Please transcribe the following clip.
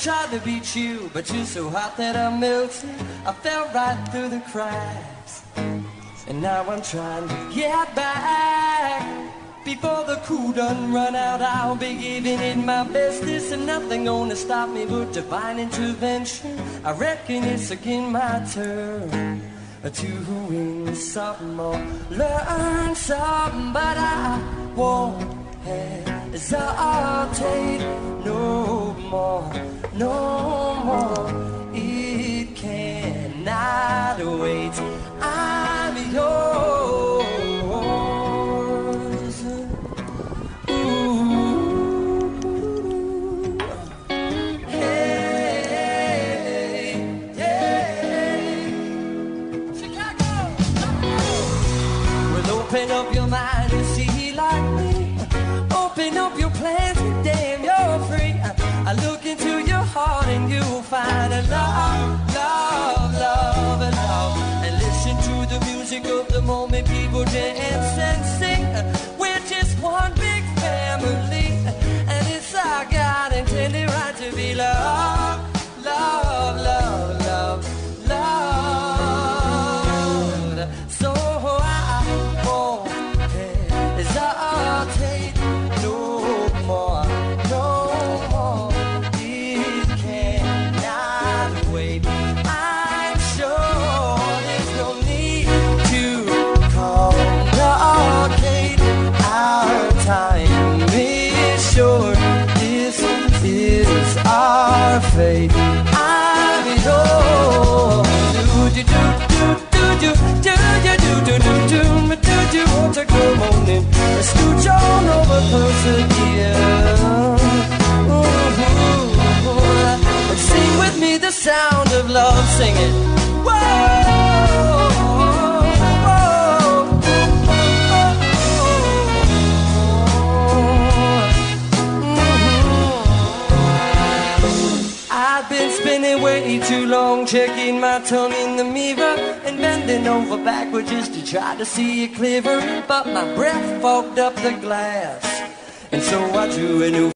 tried to be chill, but you're so hot that I melted. I fell right through the cracks, and now I'm trying to get back. Before the cool done run out, I'll be giving it my best. This and nothing gonna stop me but divine intervention. I reckon it's again my turn to win something or learn something, but I won't hesitate no more, no more. It cannot wait. I'm yours. Open up your mind and see like me. Open up your plans and damn, you're free. I look into your heart and you'll find a love, love, love, and love. And listen to the music of the moment, people dance and sing. We're just one big family, and it's our God intended right to be loved, love, love, love, loved. So hesitate no more, no more. It cannot wait. I'm sure there's no need to complicate. Our time is short. This is our fate. I'm yours. Do do do do do do do do do do. You want to come on in, scooch on over, persevere. Sing with me the sound of love, sing it. Whoa, I've been spinning way too long, checking my tongue in the mirror and bending over backwards just to try to see it clearer. But my breath fogged up the glass, and so I drew a new